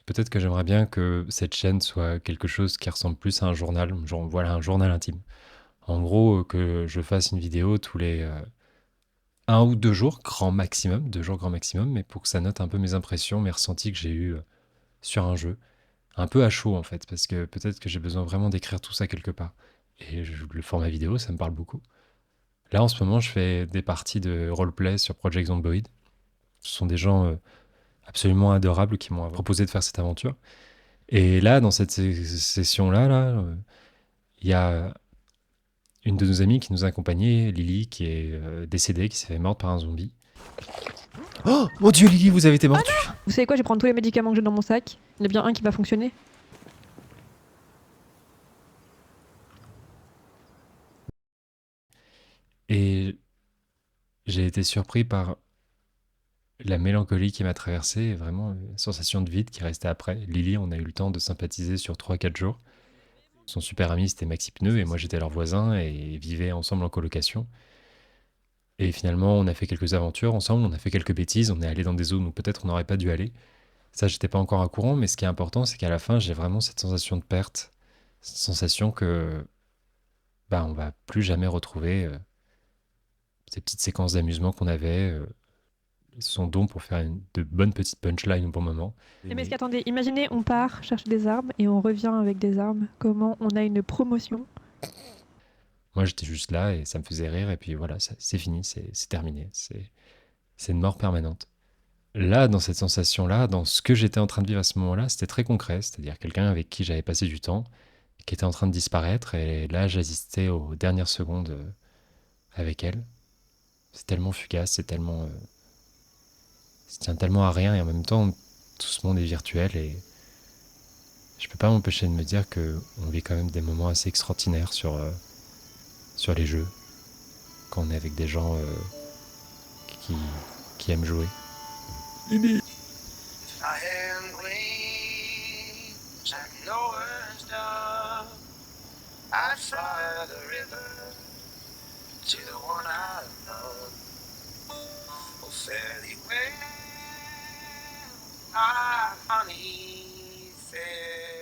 Peut-être que j'aimerais bien que cette chaîne soit quelque chose qui ressemble plus à un journal, genre voilà, un journal intime. En gros, que je fasse une vidéo tous les 1 ou 2 jours, grand maximum, 2 jours grand maximum, mais pour que ça note un peu mes impressions, mes ressentis que j'ai eus sur un jeu. Un peu à chaud en fait, parce que peut-être que j'ai besoin vraiment d'écrire tout ça quelque part. Et le format vidéo, ça me parle beaucoup. Là, en ce moment, je fais des parties de roleplay sur Project Zomboid. Ce sont des gens absolument adorables qui m'ont proposé de faire cette aventure. Et là, dans cette session-là, il y a une de nos amies qui nous a accompagnés, Lily, qui est décédée, qui s'est fait morte par un zombie. Oh mon dieu, Lily, vous avez été mordue. Vous savez quoi, je vais prendre tous les médicaments que j'ai dans mon sac. Il y en a bien un qui va fonctionner. Et j'ai été surpris par la mélancolie qui m'a traversée, et vraiment une sensation de vide qui restait après. Lily, on a eu le temps de sympathiser sur 3 4 jours. Son super ami, c'était Maxi Pneu, et moi j'étais leur voisin, et ils vivaient ensemble en colocation. Et finalement, on a fait quelques aventures ensemble, on a fait quelques bêtises, on est allé dans des zones où peut-être on n'aurait pas dû aller. Ça, j'étais pas encore au courant, mais ce qui est important, c'est qu'à la fin, j'ai vraiment cette sensation de perte, cette sensation que bah, on va plus jamais retrouver ces petites séquences d'amusement qu'on avait, son don pour faire de bonnes petites punchlines au bon moment. Mais est-ce qu'attendez, imaginez, on part chercher des armes et on revient avec des armes. Comment on a une promotion? Moi, j'étais juste là et ça me faisait rire, et puis voilà, c'est fini, c'est terminé. C'est une mort permanente. Là, dans cette sensation-là, dans ce que j'étais en train de vivre à ce moment-là, c'était très concret, c'est-à-dire quelqu'un avec qui j'avais passé du temps, qui était en train de disparaître, et là, j'assistais aux dernières secondes avec elle. C'est tellement fugace, ça tient tellement à rien, et en même temps, tout ce monde est virtuel, et je peux pas m'empêcher de me dire que on vit quand même des moments assez extraordinaires sur les jeux, quand on est avec des gens qui, qui aiment jouer. I am wings and nowhere's done. I fly the river to the one I love. Oh, fairly well, my honey, fair.